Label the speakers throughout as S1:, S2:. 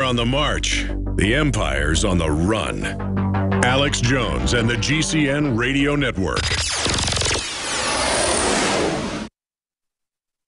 S1: On the march, the empire's on the run. Alex Jones and the GCN Radio Network.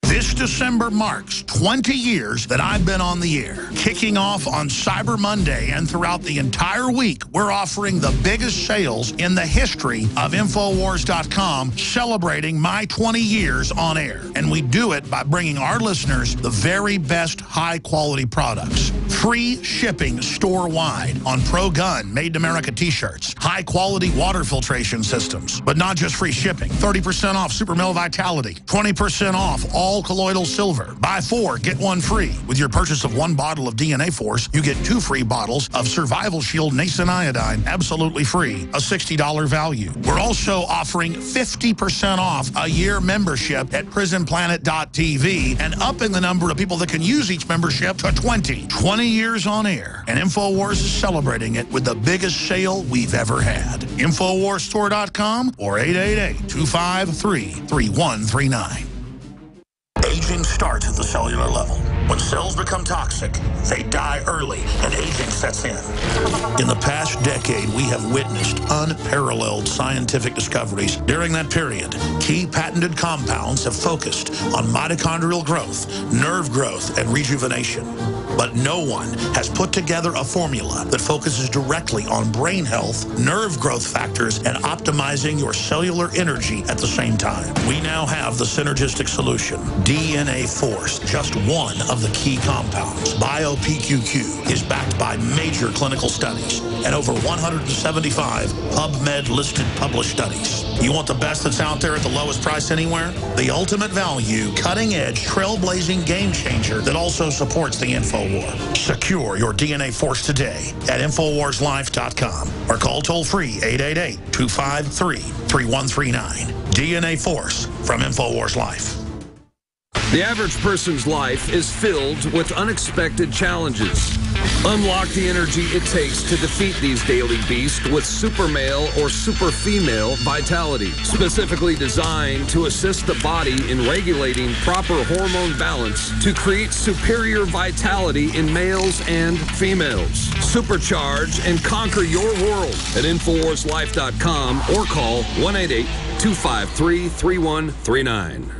S2: This December marks 20 years that I've been on the air. Kicking off on Cyber Monday and throughout the entire week, we're offering the biggest sales in the history of Infowars.com, celebrating my 20 years on air. And we do it by bringing our listeners the very best high-quality products. Free shipping store-wide on Pro Gun, Made in America t-shirts. High-quality water filtration systems. But not just free shipping. 30% off Super Male Vitality. 20% off all colloidal silver. Buy 4, get 1 free. With your purchase of 1 bottle of DNA Force, you get 2 free bottles of Survival Shield Nascent Iodine, absolutely free, a $60 value. We're also offering 50% off a year membership at PrisonPlanet.tv and upping the number of people that can use each membership to 20. 20 years on air, and InfoWars is celebrating it with the biggest sale we've ever had. InfoWarsStore.com or 888-253-3139. Aging starts at the cellular level. When cells become toxic, they die early and aging sets in. In the past decade, we have witnessed unparalleled scientific discoveries. During that period, key patented compounds have focused on mitochondrial growth, nerve growth, and rejuvenation. But no one has put together a formula that focuses directly on brain health, nerve growth factors, and optimizing your cellular energy at the same time. We now have the synergistic solution, DNA Force, just one of the key compounds. BioPQQ is backed by major clinical studies and over 175 PubMed-listed published studies. You want the best that's out there at the lowest price anywhere? The ultimate value, cutting-edge, trailblazing game changer that also supports the InfoWar. Secure your DNA Force today at InfoWarsLife.com or call toll-free 888-253-3139. DNA Force from InfoWars Life.
S3: The average person's life is filled with unexpected challenges. Unlock the energy it takes to defeat these daily beasts with Super Male or Super Female Vitality, specifically designed to assist the body in regulating proper hormone balance to create superior vitality in males and females. Supercharge and conquer your world at InfoWarsLife.com or call 1-888-253-3139.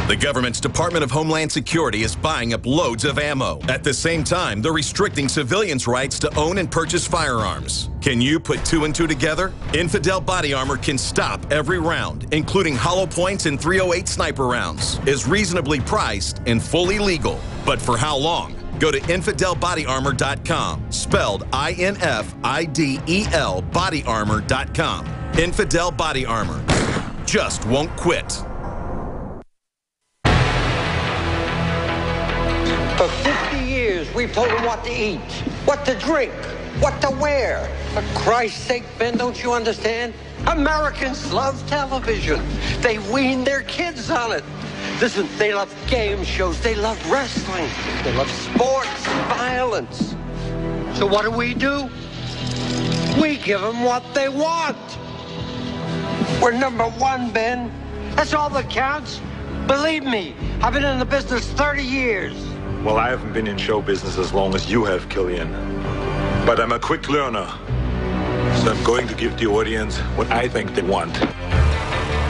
S4: The government's Department of Homeland Security is buying up loads of ammo. At the same time, they're restricting civilians' rights to own and purchase firearms. Can you put 2 and 2 together? Infidel Body Armor can stop every round, including hollow points and .308 sniper rounds, is reasonably priced and fully legal. But for how long? Go to InfidelBodyArmor.com, spelled INFIDEL bodyarmor.com. Infidel Body Armor. Just won't quit.
S5: For 50 years, we've told them what to eat, what to drink, what to wear. For Christ's sake, Ben, don't you understand? Americans love television. They wean their kids on it. Listen, they love game shows. They love wrestling. They love sports and violence. So what do? We give them what they want. We're #1, Ben. That's all that counts. Believe me, I've been in the business 30 years.
S6: Well, I haven't been in show business as long as you have, Killian. But I'm a quick learner. So I'm going to give the audience what I think they want.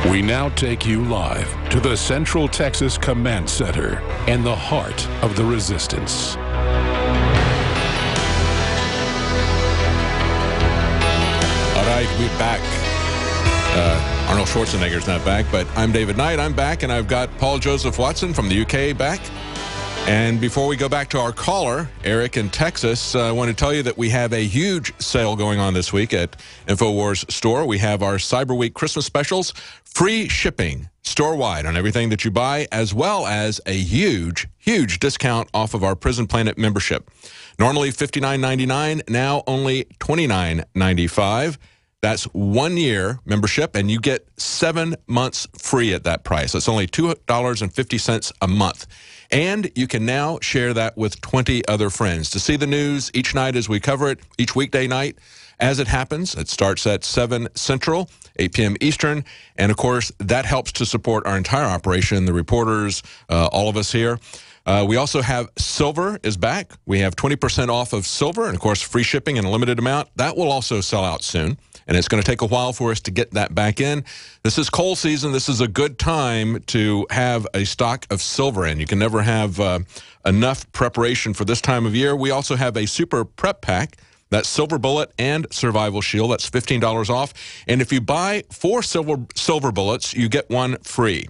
S1: We now take you live to the Central Texas Command Center and the heart of the resistance.
S7: All right, we're back. Arnold Schwarzenegger's not back, but I'm David Knight. I'm back, and I've got Paul Joseph Watson from the UK back. And before we go back to our caller, Eric in Texas, I want to tell you that we have a huge sale going on this week at InfoWars Store. We have our Cyber Week Christmas specials, free shipping store-wide on everything that you buy, as well as a huge, huge discount off of our Prison Planet membership. Normally $59.99, now only $29.95. That's 1 year membership, and you get 7 months free at that price. That's only $2.50 a month. And you can now share that with 20 other friends. To see the news each night as we cover it, each weekday night as it happens. It starts at 7 Central, 8 p.m. Eastern. And, of course, that helps to support our entire operation, the reporters, all of us here. We also have silver is back. We have 20% off of silver, and of course, free shipping in a limited amount. That will also sell out soon, and it's going to take a while for us to get that back in. This is coal season. This is a good time to have a stock of silver in. You can never have enough preparation for this time of year. We also have a super prep pack. That's Silver Bullet and Survival Shield. That's $15 off. And if you buy 4 silver bullets, you get 1 free.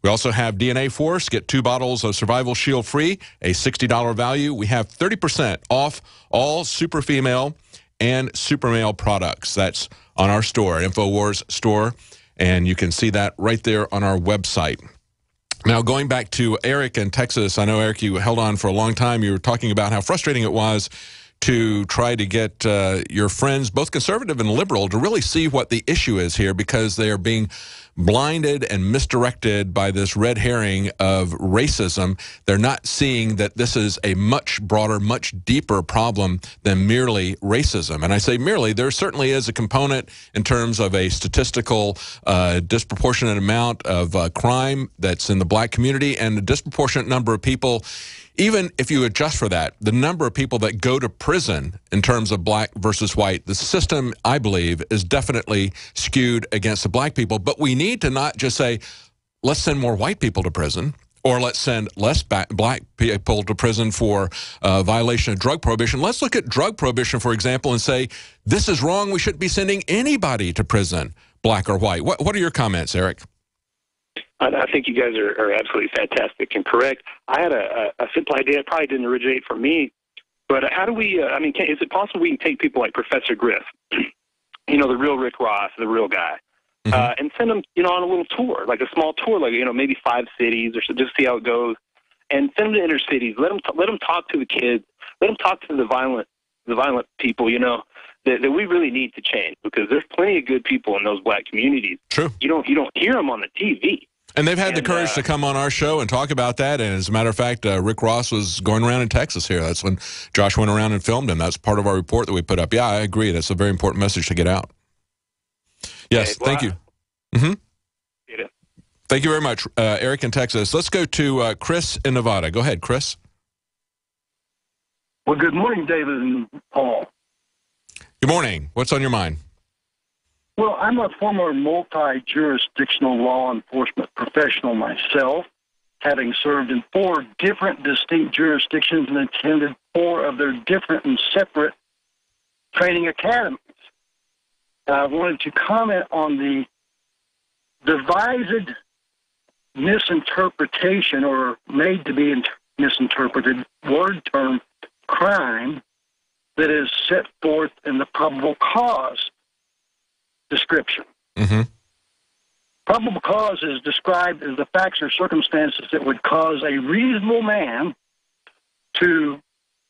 S7: We also have DNA Force. Get 2 bottles of Survival Shield free, a $60 value. We have 30% off all Super Female and Super Male products. That's on our store, InfoWars store, and you can see that right there on our website. Now, going back to Eric in Texas, I know, Eric, you held on for a long time. You were talking about how frustrating it was to try to get your friends, both conservative and liberal, to really see what the issue is here, because they are being blinded and misdirected by this red herring of racism. They're not seeing that this is a much broader, much deeper problem than merely racism. And I say merely, there certainly is a component in terms of a statistical disproportionate amount of crime that's in the black community, and a disproportionate number of people. Even if you adjust for that, the number of people that go to prison in terms of black versus white, the system, I believe, is definitely skewed against the black people. But we need to not just say, let's send more white people to prison, or let's send less black people to prison for violation of drug prohibition. Let's look at drug prohibition, for example, and say, this is wrong. We shouldn't be sending anybody to prison, black or white. What are your comments, Eric?
S8: I think you guys are absolutely fantastic and correct. I had a simple idea. It probably didn't originate from me, but how do we, is it possible we can take people like Professor Griff, the real Rick Ross, the real guy, and send them, on a little tour, like a small tour, like, maybe 5 cities or so, just see how it goes, and send them to inner cities. Let them talk to the kids. Let them talk to the violent people, that we really need to change, because there's plenty of good people in those black communities.
S7: True.
S8: You don't hear them on the TV.
S7: And they've had the courage to come on our show and talk about that. And as a matter of fact, Rick Ross was going around in Texas here. That's when Josh went around and filmed him. That's part of our report that we put up. Yeah, I agree. That's a very important message to get out. Yes, thank you. Thank you very much, Eric in Texas. Let's go to Chris in Nevada. Go ahead, Chris.
S9: Well, good morning, David and Paul.
S7: Good morning. What's on your mind?
S9: Well, I'm a former multi-jurisdictional law enforcement professional myself, having served in 4 different distinct jurisdictions and attended 4 of their different and separate training academies. I wanted to comment on the devised misinterpretation, or made to be misinterpreted, word term crime that is set forth in the probable cause description. Probable cause is described as the facts or circumstances that would cause a reasonable man to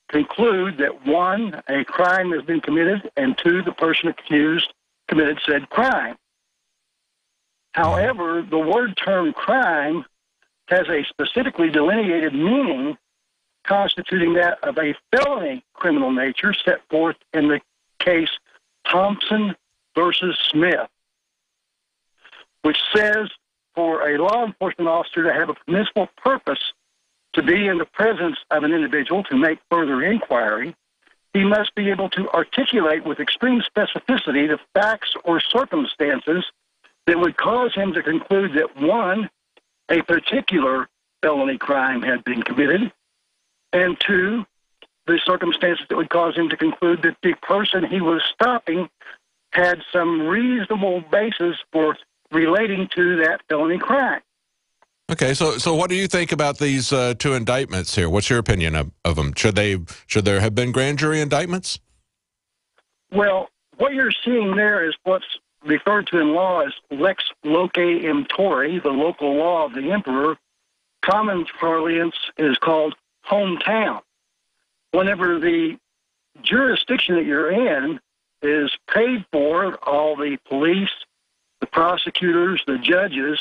S9: conclude that 1, a crime has been committed, and 2, the person accused committed said crime. However, the word term crime has a specifically delineated meaning constituting that of a felony criminal nature set forth in the case Thompson versus Smith, which says for a law enforcement officer to have a permissible purpose to be in the presence of an individual to make further inquiry, he must be able to articulate with extreme specificity the facts or circumstances that would cause him to conclude that 1, a particular felony crime had been committed, and 2, the circumstances that would cause him to conclude that the person he was stopping had some reasonable basis for relating to that felony crime.
S7: Okay, so what do you think about these 2 indictments here? What's your opinion of them? Should there have been grand jury indictments?
S9: Well, what you're seeing there is what's referred to in law as lex loci emptori, the local law of the emperor. Common parlance is called hometown. Whenever the jurisdiction that you're in is paid for, all the police, the prosecutors, the judges,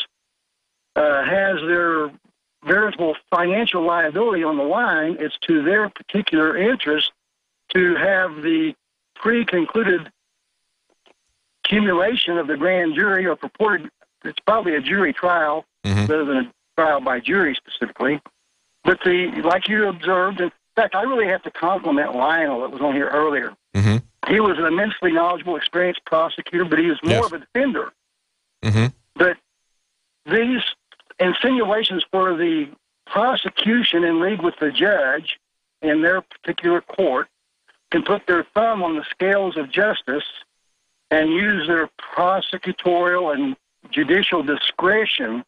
S9: has their veritable financial liability on the line, it's to their particular interest to have the pre-concluded accumulation of the grand jury, or purported, it's probably a jury trial rather than a trial by jury specifically, But like you observed, in fact, I really have to compliment Lionel that was on here earlier.
S7: Mm-hmm.
S9: He was an immensely knowledgeable, experienced prosecutor, but he was more of a defender.
S7: Mm-hmm.
S9: But these insinuations for the prosecution in league with the judge in their particular court can put their thumb on the scales of justice and use their prosecutorial and judicial discretion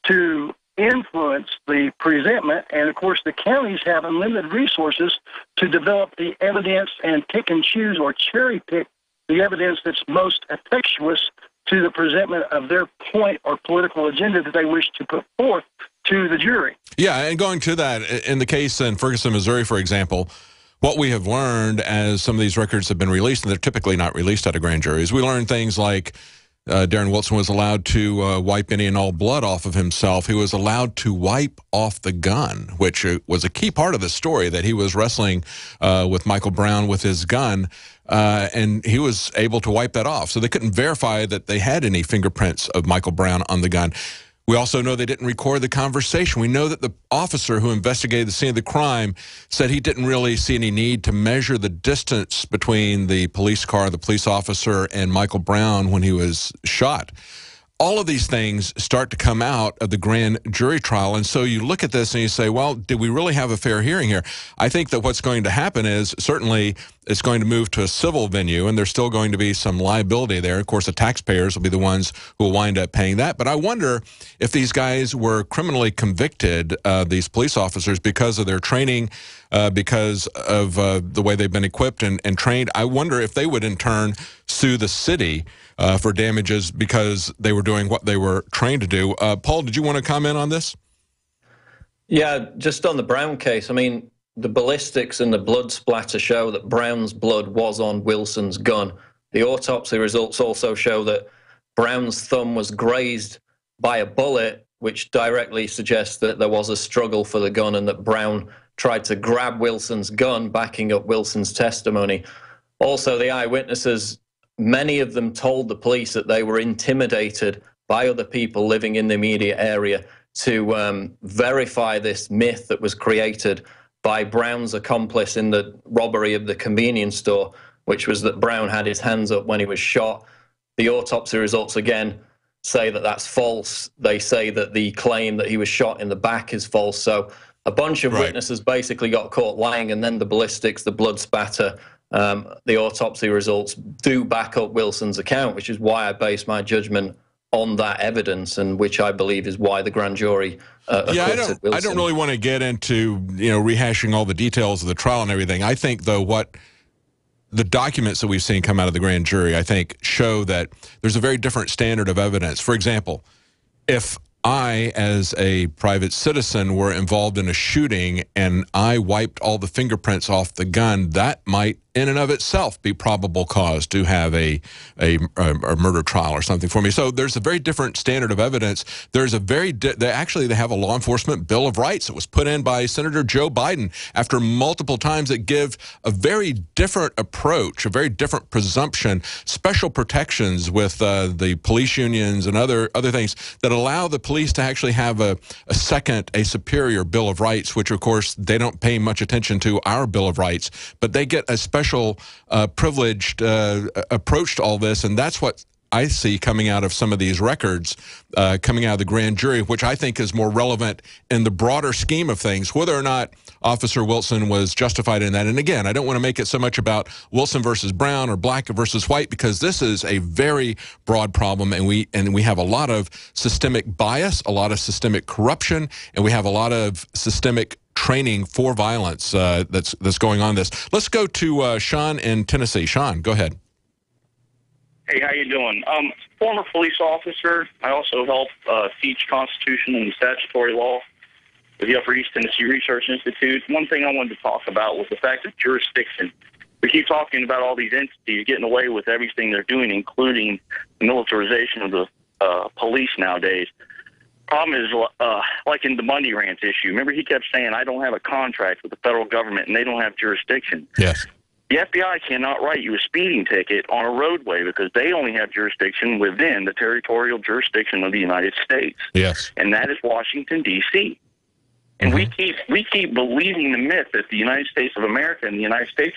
S9: to influence the presentment. And, of course, the counties have unlimited resources to develop the evidence and pick and choose or cherry-pick the evidence that's most effectuous to the presentment of their point or political agenda that they wish to put forth to the jury.
S7: Yeah, and going to that, in the case in Ferguson, Missouri, for example, what we have learned as some of these records have been released, and they're typically not released out of grand juries, we learned things like Darren Wilson was allowed to wipe any and all blood off of himself. He was allowed to wipe off the gun, which was a key part of the story, that he was wrestling with Michael Brown with his gun, and he was able to wipe that off. So they couldn't verify that they had any fingerprints of Michael Brown on the gun. We also know they didn't record the conversation. We know that the officer who investigated the scene of the crime said he didn't really see any need to measure the distance between the police car, the police officer, and Michael Brown when he was shot. All of these things start to come out of the grand jury trial, and so you look at this and you say, well, did we really have a fair hearing here? I think that what's going to happen is certainly it's going to move to a civil venue, and there's still going to be some liability there. Of course, the taxpayers will be the ones who will wind up paying that. But I wonder if these guys were criminally convicted, these police officers, because of their training, because of the way they've been equipped and trained. I wonder if they would in turn sue the city for damages because they were doing what they were trained to do. Paul, did you want to comment on this?
S10: Yeah, just on the Brown case, I mean, the ballistics and the blood splatter show that Brown's blood was on Wilson's gun. The autopsy results also show that Brown's thumb was grazed by a bullet, which directly suggests that there was a struggle for the gun and that Brown tried to grab Wilson's gun, backing up Wilson's testimony. Also, the eyewitnesses, many of them told the police that they were intimidated by other people living in the immediate area to verify this myth that was created by Brown's accomplice in the robbery of the convenience store, which was that Brown had his hands up when he was shot. The autopsy results, again, say that that's false. They say that the claim that he was shot in the back is false. So a bunch of witnesses basically got caught lying, and then the ballistics, the blood spatter, the autopsy results do back up Wilson's account, which is why I base my judgment on that evidence, and which I believe is why the grand jury acquitted Wilson.
S7: I don't really want to get into rehashing all the details of the trial and everything. I think, though, what the documents that we've seen come out of the grand jury, I think, show that there's a very different standard of evidence. For example, if I, as a private citizen, were involved in a shooting and I wiped all the fingerprints off the gun, that might in and of itself be probable cause to have a murder trial or something for me. So there's a very different standard of evidence. There's a very, they have a law enforcement Bill of Rights that was put in by Senator Joe Biden after multiple times that give a very different approach, a very different presumption, special protections with the police unions and other things that allow the police to actually have a superior Bill of Rights, which of course they don't pay much attention to our Bill of Rights, but they get a special privileged approach to all this, and that's what I see coming out of some of these records, coming out of the grand jury, which I think is more relevant in the broader scheme of things, whether or not Officer Wilson was justified in that. And again, I don't want to make it so much about Wilson versus Brown or black versus white, because this is a very broad problem, and we have a lot of systemic bias, a lot of systemic corruption, and we have a lot of systemic training for violence that's going on this. Let's go to Sean in Tennessee. Sean, go ahead.
S11: Hey, how you doing? Former police officer. I also help teach Constitution and statutory law with the Upper East Tennessee Research Institute. One thing I wanted to talk about was the fact of jurisdiction. We keep talking about all these entities getting away with everything they're doing, including the militarization of the police nowadays. Problem is, like in the Bundy Ranch issue, remember he kept saying, I don't have a contract with the federal government and they don't have jurisdiction.
S7: Yes.
S11: The FBI cannot write you a speeding ticket on a roadway because they only have jurisdiction within the territorial jurisdiction of the United States.
S7: Yes.
S11: And that is Washington, D.C. And we keep believing the myth that the United States of America and the United States